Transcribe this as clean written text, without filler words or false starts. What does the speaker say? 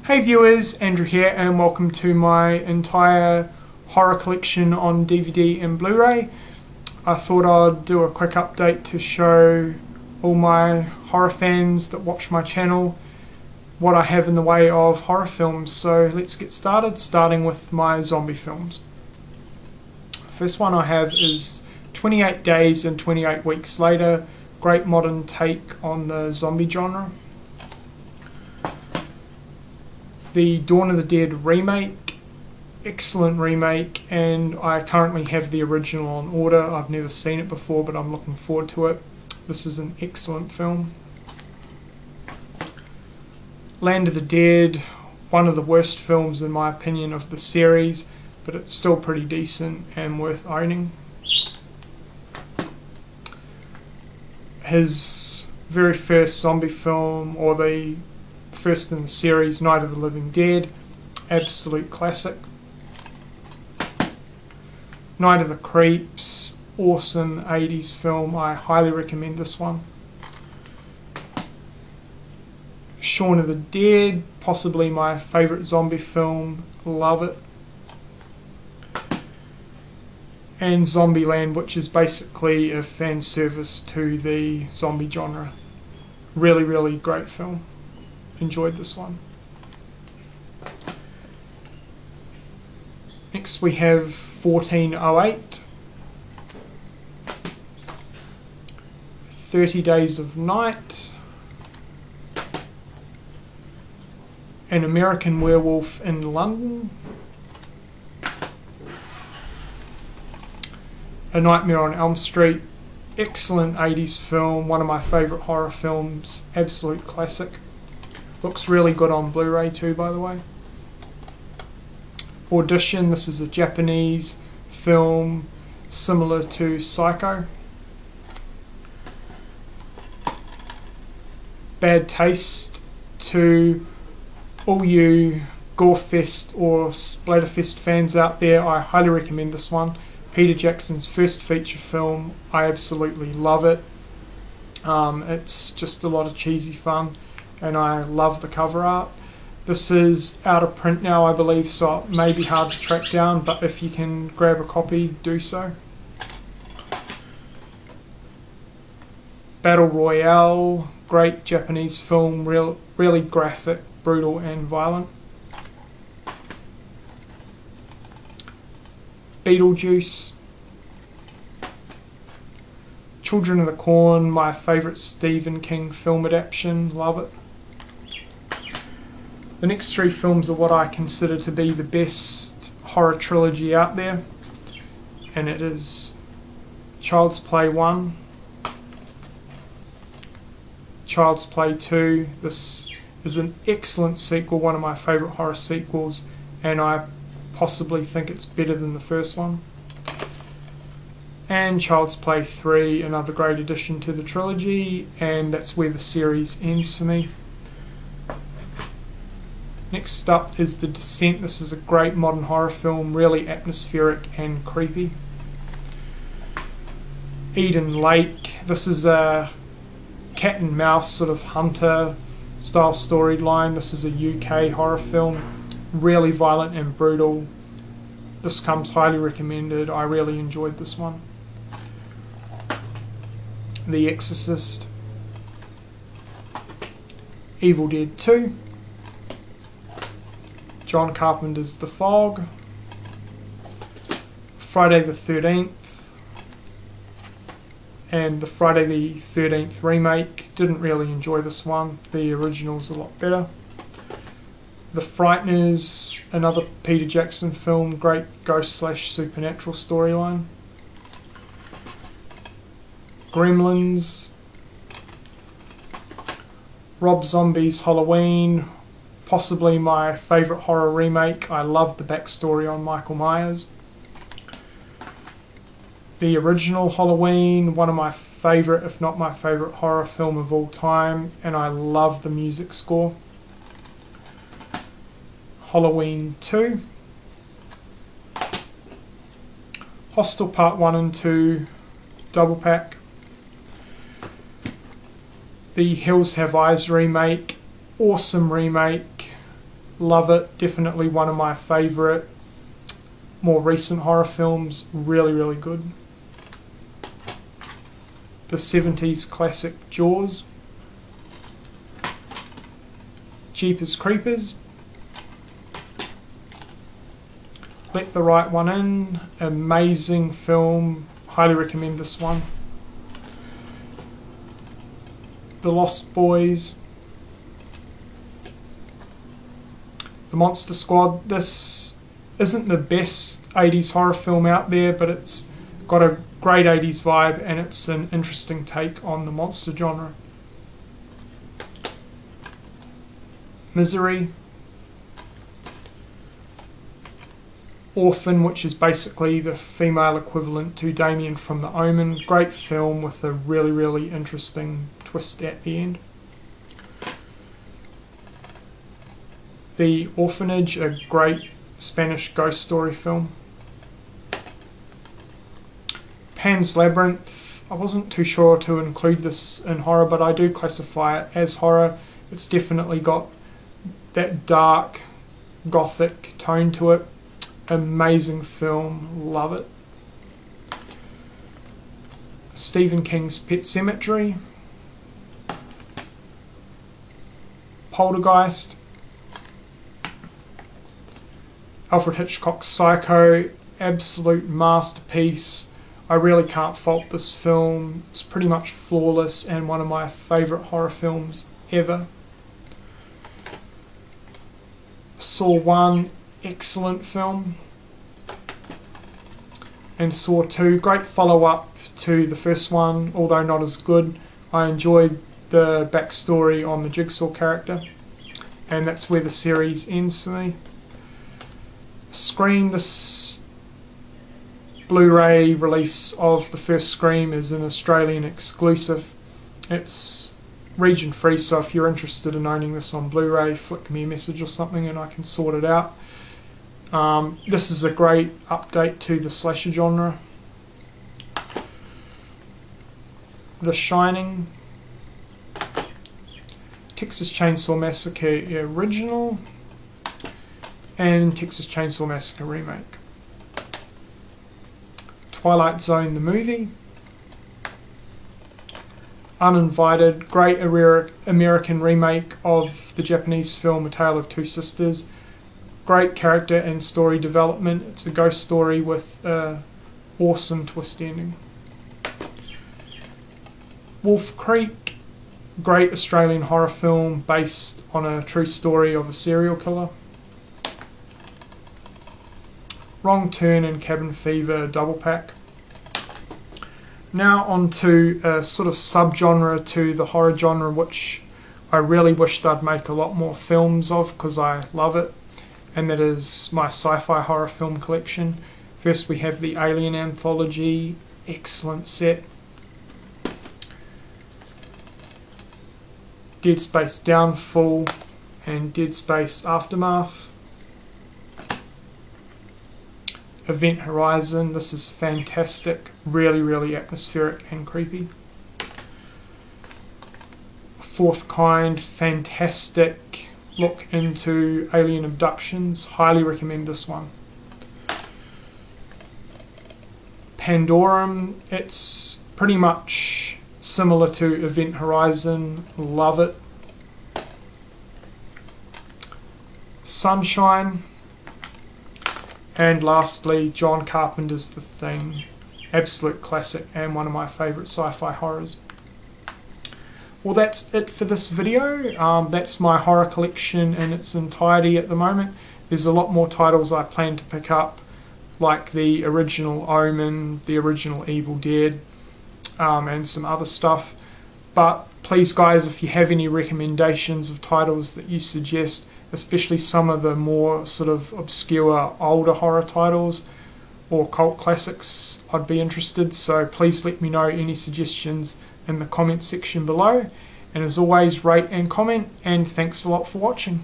Hey viewers, Andrew here and welcome to my entire horror collection on DVD and Blu-ray. I thought I'd do a quick update to show all my horror fans that watch my channel what I have in the way of horror films. So let's get started, starting with my zombie films. First one I have is 28 Days and 28 Weeks Later, great modern take on the zombie genre. The Dawn of the Dead remake, excellent remake, and I currently have the original on order. I've never seen it before, but I'm looking forward to it. This is an excellent film. Land of the Dead, one of the worst films in my opinion of the series, but it's still pretty decent and worth owning. His very first zombie film, or the first in the series, Night of the Living Dead, absolute classic. Night of the Creeps, awesome 80s film, I highly recommend this one. Shaun of the Dead, possibly my favourite zombie film, love it. And Zombieland, which is basically a fan service to the zombie genre. Really, really great film. Enjoyed this one. Next we have 1408, 30 Days of Night, An American Werewolf in London, A Nightmare on Elm Street, excellent 80s film, one of my favourite horror films, absolute classic. Looks really good on Blu-ray too, by the way. Audition, this is a Japanese film similar to Psycho. Bad Taste, to all you Gorefest or Splatterfest fans out there, I highly recommend this one. Peter Jackson's first feature film, I absolutely love it. It's just a lot of cheesy fun, and I love the cover art. This is out of print now, I believe, so it may be hard to track down, but if you can grab a copy, do so. Battle Royale, great Japanese film, really graphic, brutal and violent. Beetlejuice. Children of the Corn, my favourite Stephen King film adaptation, love it. The next three films are what I consider to be the best horror trilogy out there, and it is Child's Play 1, Child's Play 2. This is an excellent sequel, one of my favourite horror sequels, and I possibly think it's better than the first one. And Child's Play 3, another great addition to the trilogy, and that's where the series ends for me. Next up is The Descent. This is a great modern horror film, really atmospheric and creepy. Eden Lake. This is a cat and mouse sort of hunter style storyline. This is a UK horror film, really violent and brutal. This comes highly recommended. I really enjoyed this one. The Exorcist. Evil Dead 2. John Carpenter's The Fog. Friday the 13th. And the Friday the 13th remake. Didn't really enjoy this one. The original's a lot better. The Frighteners, another Peter Jackson film, great ghost/supernatural storyline. Gremlins. Rob Zombie's Halloween, possibly my favourite horror remake. I love the backstory on Michael Myers. The original Halloween, one of my favourite, if not my favourite horror film of all time, and I love the music score. Halloween 2. Hostel Part 1 and 2, double pack. The Hills Have Eyes remake, awesome remake. love it. Definitely one of my favourite more recent horror films. Really, really good. The 70s classic Jaws. Jeepers Creepers. Let the Right One In. Amazing film. Highly recommend this one. The Lost Boys. The Monster Squad. This isn't the best 80s horror film out there, but it's got a great 80s vibe and it's an interesting take on the monster genre. Misery. Orphan, which is basically the female equivalent to Damien from The Omen. Great film with a really, really interesting twist at the end. The Orphanage, a great Spanish ghost story film. Pan's Labyrinth. I wasn't too sure to include this in horror, but I do classify it as horror. It's definitely got that dark, gothic tone to it. Amazing film, love it. Stephen King's Pet Sematary. Poltergeist. Alfred Hitchcock's Psycho, absolute masterpiece. I really can't fault this film. It's pretty much flawless and one of my favourite horror films ever. Saw 1, excellent film. And Saw 2, great follow-up to the first one, although not as good. I enjoyed the backstory on the Jigsaw character, and that's where the series ends for me. Scream, this Blu-ray release of the first Scream is an Australian exclusive. It's region free, so if you're interested in owning this on Blu-ray, flick me a message or something and I can sort it out. This is a great update to the slasher genre. The Shining. Texas Chainsaw Massacre original. And Texas Chainsaw Massacre remake. Twilight Zone the movie. Uninvited, great American remake of the Japanese film A Tale of Two Sisters. Great character and story development. It's a ghost story with an awesome twist ending. Wolf Creek, great Australian horror film based on a true story of a serial killer. Wrong Turn and Cabin Fever double pack. Now on to a sort of subgenre to the horror genre, which I really wish they'd make a lot more films of because I love it, and that is my sci-fi horror film collection. First we have the Alien Anthology, excellent set. Dead Space Downfall and Dead Space Aftermath. Event Horizon, this is fantastic, really, really atmospheric and creepy. Fourth Kind, fantastic look into alien abductions, highly recommend this one. Pandorum, it's pretty much similar to Event Horizon, love it. Sunshine. And lastly, John Carpenter's The Thing, absolute classic and one of my favourite sci-fi horrors. Well, that's it for this video. That's my horror collection in its entirety at the moment. There's a lot more titles I plan to pick up, like the original Omen, the original Evil Dead, and some other stuff. But please guys, if you have any recommendations of titles that you suggest, especially some of the more sort of obscure older horror titles or cult classics, I'd be interested. So please let me know any suggestions in the comment section below. And as always, rate and comment, and thanks a lot for watching.